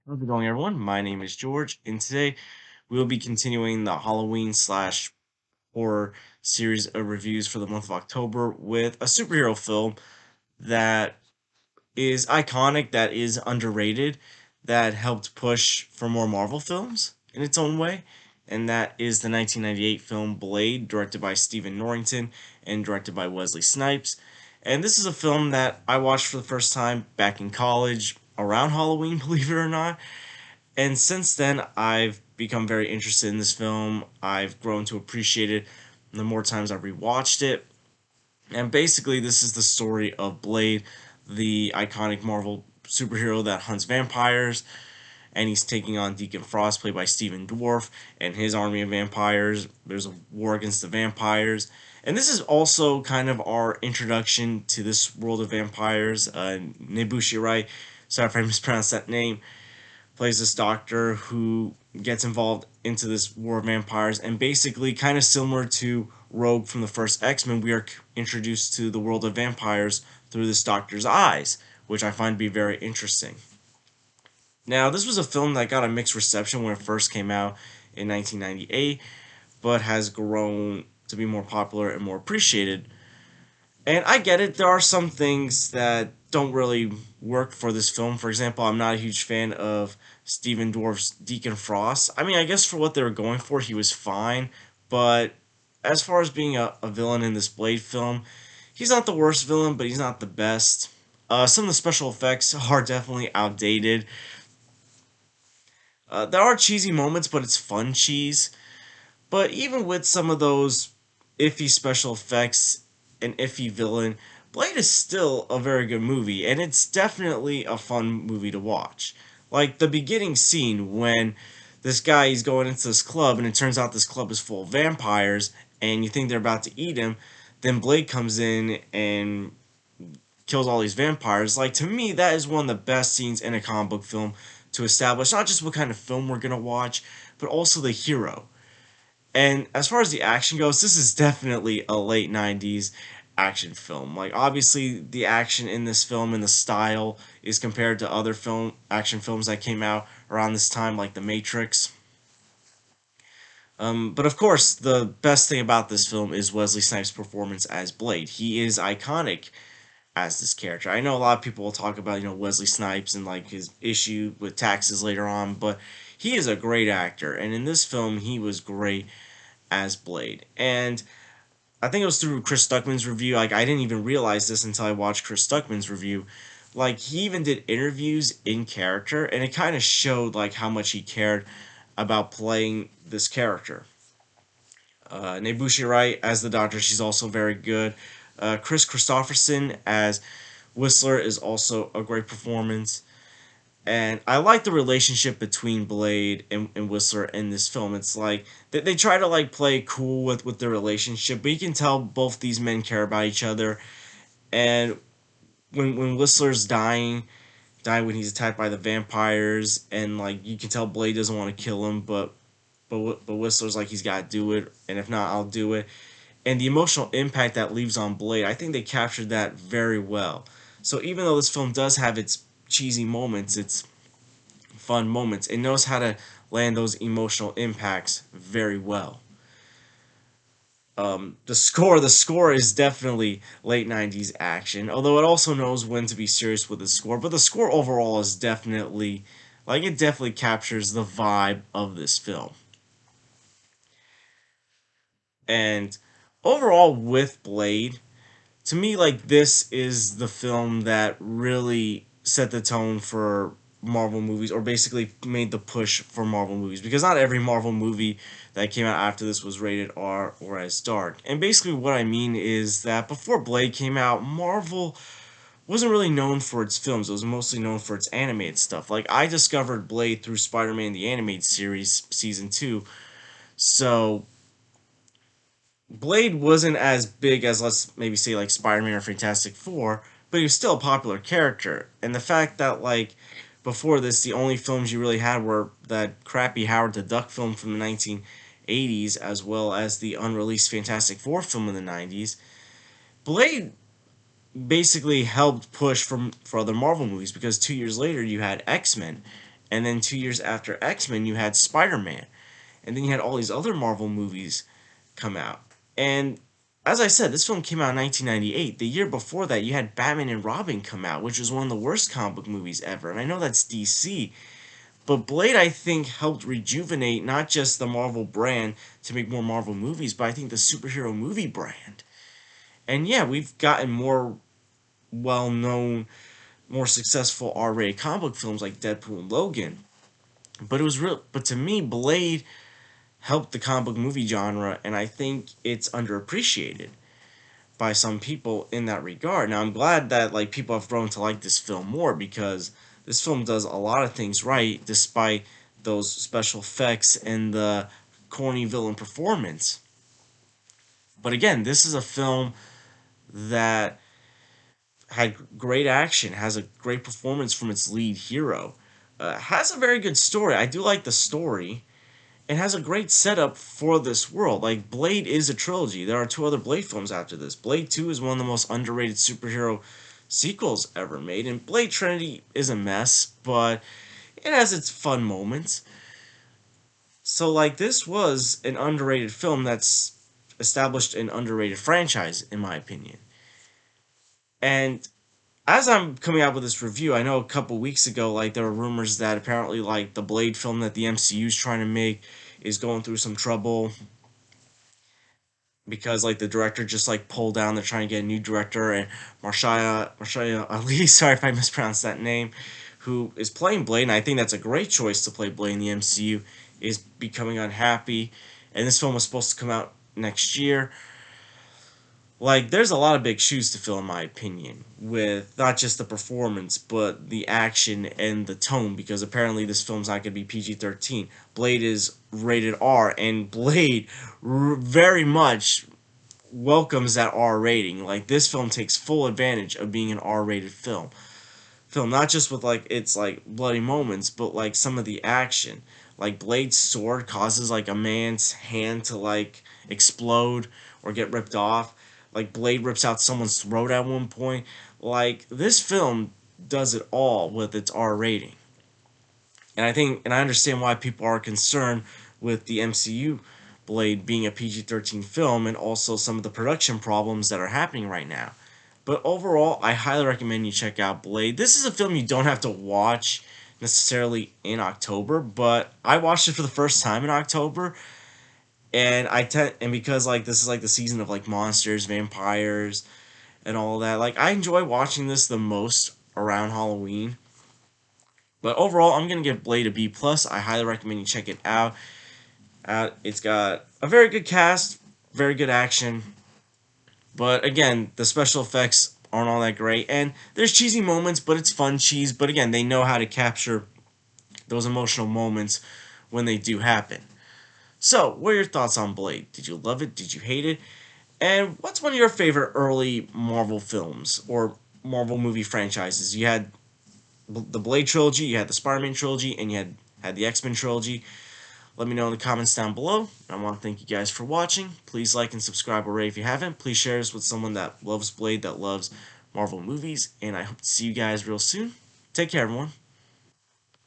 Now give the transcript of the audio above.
How's it going, everyone? My name is George, and today we will be continuing the Halloween slash horror series of reviews for the month of October with a superhero film that is iconic, that is underrated, that helped push for more Marvel films in its own way, and that is the 1998 film Blade, directed by Stephen Norrington and directed by Wesley Snipes. And this is a film that I watched for the first time back in college around Halloween, believe it or not, and since then, I've become very interested in this film. I've grown to appreciate it the more times I've rewatched it. And basically, this is the story of Blade, the iconic Marvel superhero that hunts vampires. And he's taking on Deacon Frost, played by Stephen Dwarf, and his army of vampires. There's a war against the vampires. And this is also kind of our introduction to this world of vampires. Nebuchadnezzar, right? Sorry if I mispronounced that name, plays this doctor who gets involved into this war of vampires, and basically kind of similar to Rogue from the first X-Men, we are introduced to the world of vampires through this doctor's eyes, which I find to be very interesting. Now, this was a film that got a mixed reception when it first came out in 1998, but has grown to be more popular and more appreciated. And I get it, there are some things that don't really work for this film. For example, I'm not a huge fan of Stephen Dwarf's Deacon Frost. I mean, I guess for what they were going for, he was fine, but as far as being a villain in this Blade film, he's not the worst villain, but he's not the best. Some of the special effects are definitely outdated. There are cheesy moments, but it's fun cheese. But even with some of those iffy special effects and iffy villain, Blade is still a very good movie, and it's definitely a fun movie to watch. Like the beginning scene when this guy is going into this club, and it turns out this club is full of vampires, and you think they're about to eat him. Then Blade comes in and kills all these vampires. Like, to me, that is one of the best scenes in a comic book film to establish not just what kind of film we're gonna watch, but also the hero. And as far as the action goes, this is definitely a late 90s action film. Like, obviously the action in this film and the style is compared to other film action films that came out around this time, like The Matrix. But of course, the best thing about this film is Wesley Snipes' performance as Blade. He is iconic as this character. I know a lot of people will talk about, Wesley Snipes and like his issue with taxes later on, but he is a great actor, and in this film he was great as Blade. And I think it was through Chris Stuckman's review. Like, I didn't even realize this until I watched Chris Stuckman's review. Like, he even did interviews in character, and it kind of showed like how much he cared about playing this character. Nebuchadnezzar Wright as the Doctor, she's also very good. Chris Christopherson as Whistler is also a great performance. And I like the relationship between Blade and Whistler in this film. It's like they try to like play cool with their relationship, but you can tell both these men care about each other. And when Whistler's dying when he's attacked by the vampires, and like you can tell Blade doesn't want to kill him, but Whistler's like he's got to do it, and if not, I'll do it. And the emotional impact that leaves on Blade, I think they captured that very well. So even though this film does have its cheesy moments, its fun moments, it knows how to land those emotional impacts very well. The score is definitely late 90s action, although it also knows when to be serious with the score, but the score overall is definitely, like, it definitely captures the vibe of this film. And overall, with Blade, to me, like, this is the film that really set the tone for Marvel movies, or basically made the push for Marvel movies, because not every Marvel movie that came out after this was rated R or as dark. And basically what I mean is that before Blade came out, Marvel wasn't really known for its films. It was mostly known for its animated stuff. Like, I discovered Blade through Spider-Man the Animated Series season 2. So Blade wasn't as big as, let's maybe say, like Spider-Man or Fantastic Four, but he was still a popular character. And the fact that, like, before this, the only films you really had were that crappy Howard the Duck film from the 1980s, as well as the unreleased Fantastic Four film in the 90s. Blade basically helped push for other Marvel movies, because 2 years later you had X-Men, And then 2 years after X-Men, you had Spider-Man. And then you had all these other Marvel movies come out. And as I said, this film came out in 1998. The year before that, you had Batman and Robin come out, which was one of the worst comic book movies ever. And I know that's DC, but Blade, I think, helped rejuvenate not just the Marvel brand to make more Marvel movies, but I think the superhero movie brand. And yeah, we've gotten more well known, more successful R-rated comic book films like Deadpool and Logan. But it was real. But to me, Blade helped the comic book movie genre, and I think it's underappreciated by some people in that regard. Now, I'm glad that like people have grown to like this film more because this film does a lot of things right, despite those special effects and the corny villain performance. But again, this is a film that had great action, has a great performance from its lead hero, has a very good story. I do like the story. It has a great setup for this world. Like, Blade is a trilogy. There are two other Blade films after this. Blade 2 is one of the most underrated superhero sequels ever made, and Blade Trinity is a mess, but it has its fun moments. So, like, this was an underrated film that's established an underrated franchise, in my opinion. And as I'm coming out with this review, I know a couple weeks ago, like, there were rumors that apparently, like, the Blade film that the MCU is trying to make is going through some trouble because, like, the director just, like, pulled down. They're trying to get a new director, and Marsha Ali, sorry if I mispronounced that name, who is playing Blade, and I think that's a great choice to play Blade in the MCU, is becoming unhappy. And this film was supposed to come out next year. Like, there's a lot of big shoes to fill, in my opinion, with not just the performance, but the action and the tone, because apparently this film's not going to be PG-13. Blade is rated R, and Blade very much welcomes that R rating. Like, this film takes full advantage of being an R-rated film. Not just with, like, its, like, bloody moments, but, like, some of the action. Like, Blade's sword causes, like, a man's hand to, like, explode or get ripped off. Like, Blade rips out someone's throat at one point. Like, this film does it all with its R rating. And I understand why people are concerned with the MCU Blade being a PG-13 film, and also some of the production problems that are happening right now. But overall, I highly recommend you check out Blade. This is a film you don't have to watch necessarily in October, but I watched it for the first time in October, and because like this is like the season of like monsters, vampires, and all that. Like, I enjoy watching this the most around Halloween. But overall, I'm gonna give Blade a B plus. I highly recommend you check it out. It's got a very good cast, very good action, but again, the special effects aren't all that great, and there's cheesy moments, but it's fun cheese. But again, they know how to capture those emotional moments when they do happen. So, what are your thoughts on Blade? Did you love it? Did you hate it? And what's one of your favorite early Marvel films or Marvel movie franchises? You had the Blade trilogy, you had the Spider-Man trilogy, and you had the X-Men trilogy. Let me know in the comments down below. I want to thank you guys for watching. Please like and subscribe or rate if you haven't. Please share this with someone that loves Blade, that loves Marvel movies, and I hope to see you guys real soon. Take care, everyone.